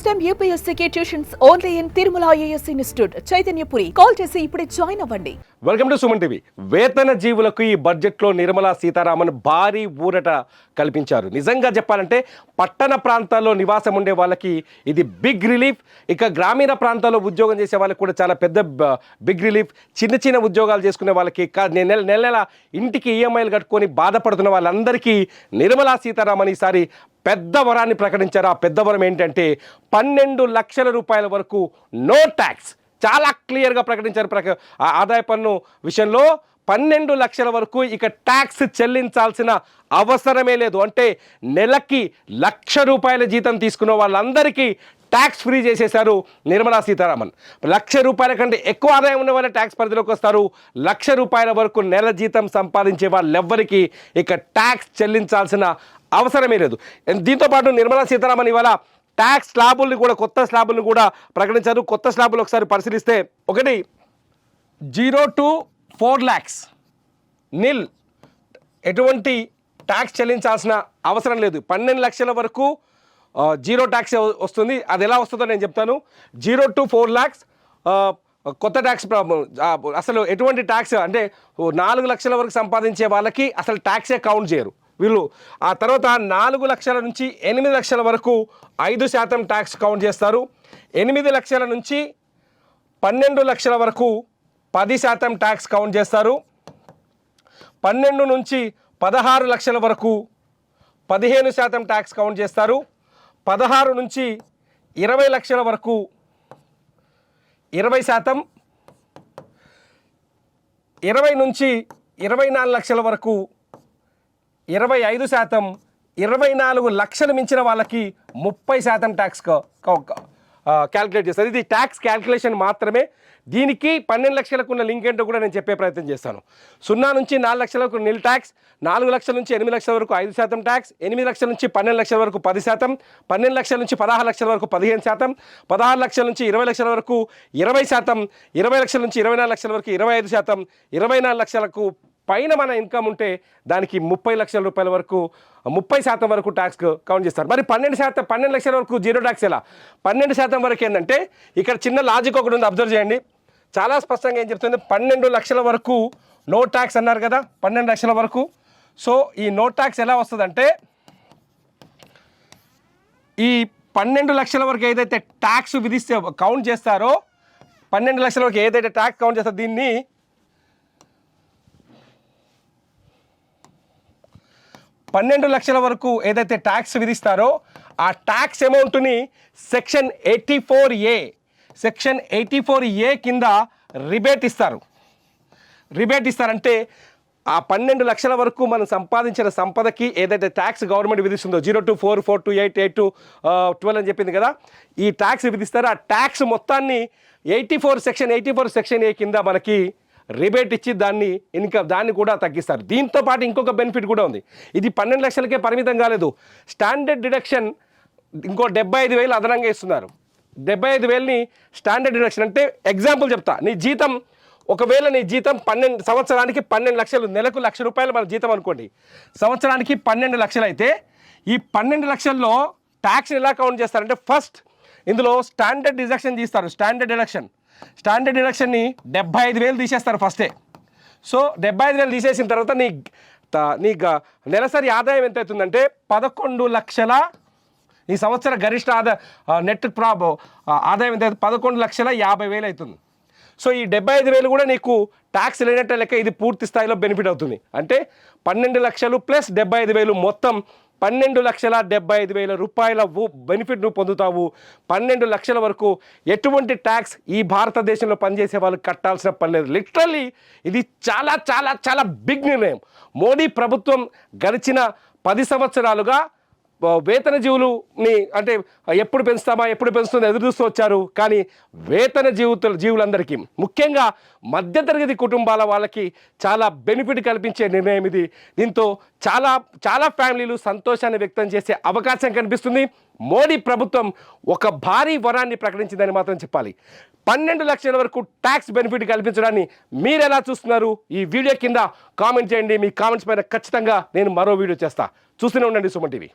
time UPSC tuitions only in Tirumala IAS Institute, Chaitanyapuri. Call చేసి ఇప్పుడే join అవ్వండి. Welcome to Suman TV. వేతన జీవులకు ఈ బడ్జెట్లో నిర్మలా సీతారామన్ భారీ ఊరట కల్పించారు. నిజంగా చెప్పాలంటే పట్టణ ప్రాంతాల్లో నివాసం ఉండే వాళ్ళకి ఇది బిగ్ రిలీఫ్. ఇక గ్రామీణ ప్రాంతాల్లో ఉద్యోగం చేసే వాళ్ళకి కూడా చాలా పెద్ద బిగ్ రిలీఫ్. చిన్న చిన్న ఉద్యోగాలు చేసుకునే వాళ్ళకి నెల నెల ఇంటికి ఈఎంఐలు కట్టుకొని బాధపడుతున్న వాళ్ళందరికీ నిర్మలా సీతారామన్ ఈసారి పెద్ద వరాన్ని ప్రకటించారు. ఆ పెద్ద వరం ఏంటంటే 12 లక్షల రూపాయల వరకు నో ట్యాక్స్. చాలా క్లియర్గా ప్రకటించారు. ఆదాయ పన్ను విషయంలో 12 లక్షల వరకు ఇక ట్యాక్స్ చెల్లించాల్సిన అవసరమే లేదు. అంటే నెలకి 1,00,000 రూపాయల జీతం తీసుకున్న వాళ్ళందరికీ ట్యాక్స్ ఫ్రీ చేసేశారు నిర్మలా సీతారామన్. 1,00,000 రూపాయల కంటే ఎక్కువ ఆదాయం ఉన్న వాళ్ళ ట్యాక్స్ పరిధిలోకి వస్తారు. 1,00,000 రూపాయల వరకు నెల జీతం సంపాదించే వాళ్ళెవ్వరికీ ఇక ట్యాక్స్ చెల్లించాల్సిన అవసరమే లేదు. దీంతోపాటు నిర్మలా సీతారామన్ ఇవాళ ట్యాక్స్ స్లాబుల్ని కూడా కొత్త స్లాబుల్ని కూడా ప్రకటించారు. కొత్త స్లాబులు ఒకసారి పరిశీలిస్తే, ఒకటి 0 to 4 lakhs నిల్, ఎటువంటి ట్యాక్స్ చెల్లించాల్సిన అవసరం లేదు. 12 లక్షల వరకు జీరో ట్యాక్స్ వస్తుంది. అది ఎలా వస్తుందో నేను చెప్తాను. 0 to 4 lakhs కొత్త ట్యాక్స్ అసలు ఎటువంటి ట్యాక్స్ అంటే 4 లక్షల వరకు సంపాదించే వాళ్ళకి అసలు ట్యాక్సే కౌంట్ చేయరు వీళ్ళు. ఆ తర్వాత 4 లక్షల నుంచి 8 లక్షల వరకు 5% ట్యాక్స్ కౌంట్ చేస్తారు. 8 లక్షల నుంచి 12 లక్షల వరకు 10% ట్యాక్స్ కౌంట్ చేస్తారు. 12 నుంచి 16 లక్షల వరకు 15% ట్యాక్స్ కౌంట్ చేస్తారు. 16 నుంచి 20 లక్షల వరకు 20%, 20 నుంచి 24 లక్షల వరకు 25%, 24 లక్షలు మించిన వాళ్ళకి 30% ట్యాక్స్ క్యాల్కులేట్ చేస్తారు. ఇది ట్యాక్స్ క్యాల్కులేషన్ మాత్రమే. దీనికి 12 లక్షలకు ఉన్న లింక్ ఏంటో కూడా నేను చెప్పే ప్రయత్నం చేస్తాను. 0 నుంచి 4 లక్షల వరకు నిల్ ట్యాక్స్, 4 లక్షల నుంచి 8 లక్షల వరకు 5% ట్యాక్స్, 8 లక్షల నుంచి 12 లక్షల వరకు 10%, 12 లక్షల నుంచి 16 లక్షల వరకు 15%, 16 లక్షల నుంచి 20 లక్షల వరకు 20%, 20 లక్షల నుంచి 24 లక్షల వరకు 25%, 24 లక్షలకు పైన మన ఇన్కమ్ ఉంటే దానికి 30 లక్షల రూపాయల వరకు 30% వరకు ట్యాక్స్ కౌంట్ చేస్తారు. మరి 12 లక్షల వరకు జీరో ట్యాక్స్ ఎలా? 12% వరకు ఏంటంటే ఇక్కడ చిన్న లాజిక్ ఒకటి ఉంది, అబ్జర్వ్ చేయండి. చాలా స్పష్టంగా ఏం చెప్తుంది, 12 లక్షల వరకు నో ట్యాక్స్ అన్నారు కదా, 12 లక్షల వరకు. సో ఈ నో ట్యాక్స్ ఎలా వస్తుందంటే, ఈ 12 లక్షల వరకు ఏదైతే ట్యాక్స్ విధిస్తే కౌంట్ చేస్తారో, 12 లక్షల వరకు ఏదైతే ట్యాక్స్ కౌంట్ చేస్తారో దీన్ని 12 లక్షల వరకు ఏదైతే ట్యాక్స్ విధిస్తారో ఆ ట్యాక్స్ అమౌంట్ని సెక్షన్ 84A కింద రిబేట్ ఇస్తారు. ఇస్తారంటే ఆ 12 లక్షల వరకు మనం సంపాదించిన సంపదకి ఏదైతే tax government విధిస్తుందో 0 to 4, 4 to 8, 8 to 12 అని చెప్పింది కదా, ఈ ట్యాక్స్ విధిస్తారు. ఆ ట్యాక్స్ మొత్తాన్ని సెక్షన్ 84 A కింద మనకి రిబేట్ ఇచ్చి దాన్ని కూడా తగ్గిస్తారు. దీంతో పాటు ఇంకొక బెనిఫిట్ కూడా ఉంది. ఇది 12 లక్షలకే పరిమితం కాలేదు. స్టాండర్డ్ డిడక్షన్ ఇంకో 75,000 అదనంగా ఇస్తున్నారు. 75,000ని స్టాండర్డ్ డిడక్షన్ అంటే, ఎగ్జాంపుల్ చెప్తా. నీ జీతం ఒకవేళ నీ జీతం సంవత్సరానికి 12 లక్షలు, నెలకు 1,00,000 రూపాయలు మన జీతం అనుకోండి, సంవత్సరానికి 12 లక్షలు అయితే ఈ 12 లక్షల్లో ట్యాక్స్ని ఎలా కౌంట్ చేస్తారంటే, ఫస్ట్ ఇందులో స్టాండర్డ్ డిడక్షన్ తీస్తారు. స్టాండర్డ్ డిడక్షన్ని 75,000 తీసేస్తారు ఫస్టే. సో 75,000 తీసేసిన తర్వాత నీ నెలసరి ఆదాయం ఎంత అవుతుందంటే 11 లక్షల, ఈ సంవత్సర గరిష్ట నెట్ ఆదాయం ఎంత అవుతుంది, 11,50,000 అవుతుంది. సో ఈ 75,000 కూడా నీకు ట్యాక్స్ లేనట్టే లెక్క. ఇది పూర్తి స్థాయిలో బెనిఫిట్ అవుతుంది. అంటే 12 లక్షలు ప్లస్ 75,000 మొత్తం 12,75,000 రూపాయల బెనిఫిట్ నువ్వు పొందుతావు. 12 లక్షల వరకు ఎటువంటి ట్యాక్స్ ఈ భారతదేశంలో పనిచేసే వాళ్ళు కట్టాల్సిన పని లేదు. లిటరల్లీ ఇది చాలా చాలా చాలా బిగ్ నిర్ణయం. మోడీ ప్రభుత్వం గడిచిన 10 సంవత్సరాలుగా వేతన జీవులని అంటే ఎప్పుడు పెంచుతుంది ఎదురు చూస్తూ వచ్చారు. కానీ వేతన జీవులందరికీ, ముఖ్యంగా మధ్యతరగతి కుటుంబాల వాళ్ళకి చాలా బెనిఫిట్ కల్పించే నిర్ణయం ఇది. దీంతో చాలా చాలా ఫ్యామిలీలు సంతోషాన్ని వ్యక్తం చేసే అవకాశం కనిపిస్తుంది. మోడీ ప్రభుత్వం ఒక భారీ వరాన్ని ప్రకటించిందని మాత్రం చెప్పాలి. 12 లక్షల వరకు ట్యాక్స్ బెనిఫిట్ కల్పించడాన్ని మీరు ఎలా చూస్తున్నారు? ఈ వీడియో కింద కామెంట్ చేయండి. మీ కామెంట్స్ పైన ఖచ్చితంగా నేను మరో వీడియో చేస్తా. చూస్తూనే ఉండండి సుమన్ టీవీ.